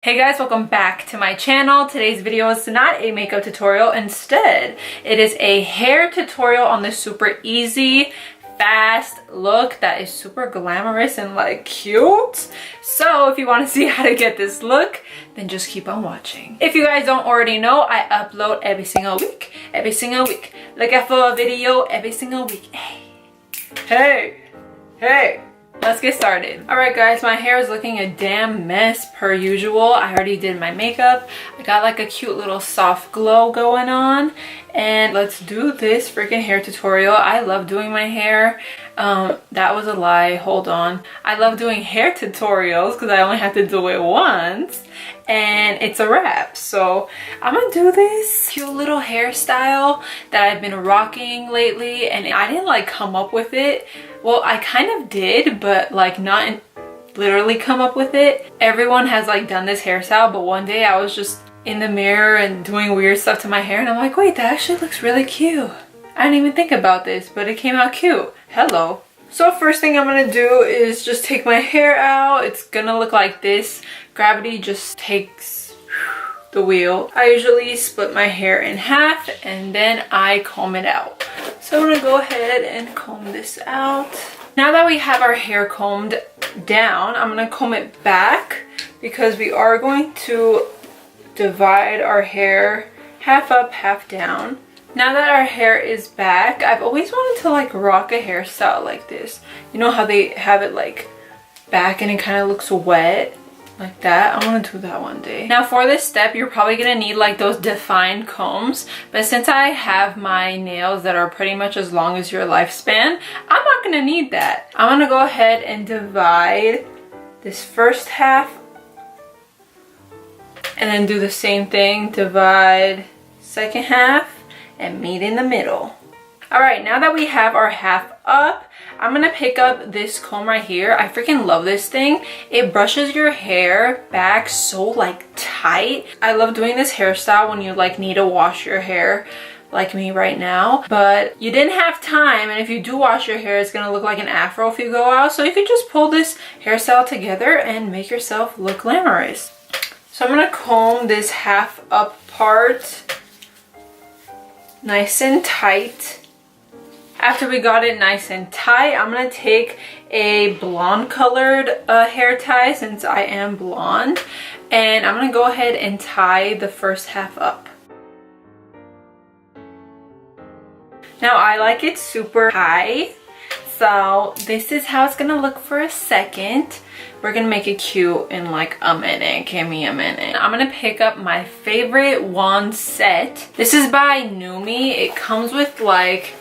Hey guys, welcome back to my channel. Today's video is not a makeup tutorial. Instead, it is a hair tutorial on this super easy, fast look that is super glamorous and like cute. So if you want to see how to get this look, then just keep on watching. If you guys don't already know, I upload every single week. Look out for a video every single week. Hey. Let's get started. Alright guys, my hair is looking a damn mess per usual. I already did my makeup. I got like a cute little soft glow going on. And let's do this freaking hair tutorial. I love doing my hair. That was a lie. Hold on. I love doing hair tutorials because I only have to do it once. And it's a wrap. So I'm gonna do this cute little hairstyle that I've been rocking lately. And I didn't like come up with it. Well, I kind of did, but like not literally come up with it. Everyone has like done this hairstyle, but one day I was just in the mirror and doing weird stuff to my hair and I'm like, wait, that actually looks really cute. I didn't even think about this, but it came out cute. Hello. So first thing I'm gonna do is just take my hair out. It's gonna look like this. Gravity just takes the wheel. I usually split my hair in half and then I comb it out. So I'm gonna go ahead and comb this out. Now that we have our hair combed down, I'm gonna comb it back because we are going to divide our hair half up, half down. Now that our hair is back, I've always wanted to like rock a hairstyle like this. You know how they have it like back and it kind of looks wet? Like that. I want to do that one day. Now for this step, you're probably going to need like those defined combs. But since I have my nails that are pretty much as long as your lifespan, I'm not going to need that. I'm going to go ahead and divide this first half. And then do the same thing. Divide second half and meet in the middle. Alright, now that we have our half up, I'm gonna pick up this comb right here. I freaking love this thing. It brushes your hair back so like tight. I love doing this hairstyle when you like need to wash your hair like me right now, but you didn't have time, and if you do wash your hair, it's gonna look like an afro if you go out. So you can just pull this hairstyle together and make yourself look glamorous. So I'm gonna comb this half up part nice and tight. After we got it nice and tight, I'm going to take a blonde colored hair tie since I am blonde. And I'm going to go ahead and tie the first half up. Now I like it super high. So this is how it's going to look for a second. We're going to make it cute in like a minute. Give me a minute. I'm going to pick up my favorite wand set. This is by Numi. It comes with like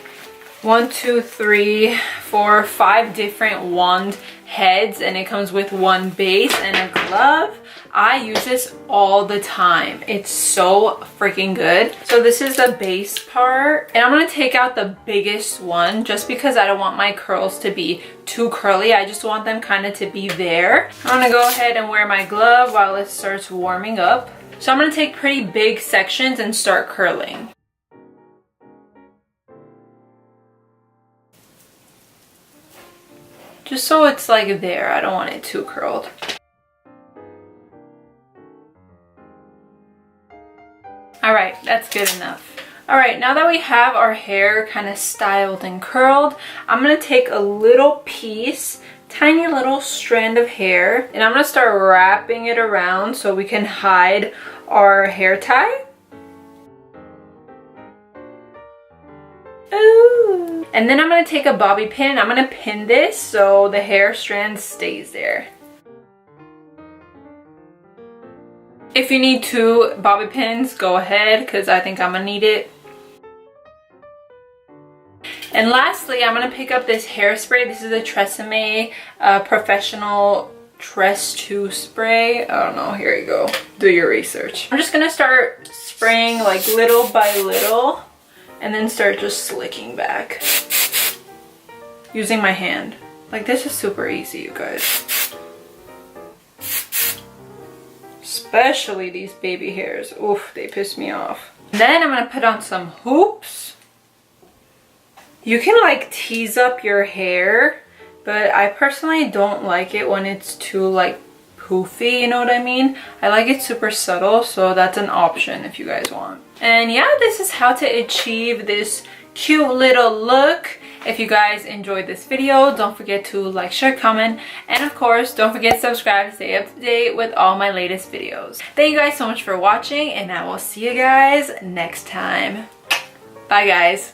1, 2, 3, 4, 5 different wand heads, and it comes with one base and a glove. I use this all the time. It's so freaking good. So this is the base part, and I'm gonna take out the biggest one just because I don't want my curls to be too curly. I just want them kind of to be there. I'm gonna go ahead and wear my glove while it starts warming up. So I'm gonna take pretty big sections and start curling. Just so it's like there. I don't want it too curled. Alright, that's good enough. Alright, now that we have our hair kind of styled and curled, I'm going to take a little piece, tiny little strand of hair, and I'm going to start wrapping it around so we can hide our hair tie. Ooh. And then I'm going to take a bobby pin and I'm going to pin this so the hair strand stays there. If you need 2 bobby pins, go ahead because I think I'm going to need it. And lastly, I'm going to pick up this hairspray. This is a Tresemme professional Tress 2 spray. I don't know. Here you go. Do your research. I'm just going to start spraying like little by little. And then start just slicking back using my hand. Like this is super easy, you guys. Especially these baby hairs. Oof, they piss me off. Then I'm gonna put on some hoops. You can like tease up your hair, but I personally don't like it when it's too like poofy, you know what I mean? I like it super subtle, so that's an option if you guys want. And yeah, this is how to achieve this cute little look. If you guys enjoyed this video, don't forget to like, share, comment, and of course don't forget to subscribe to stay up to date with all my latest videos. Thank you guys so much for watching, and I will see you guys next time. Bye guys.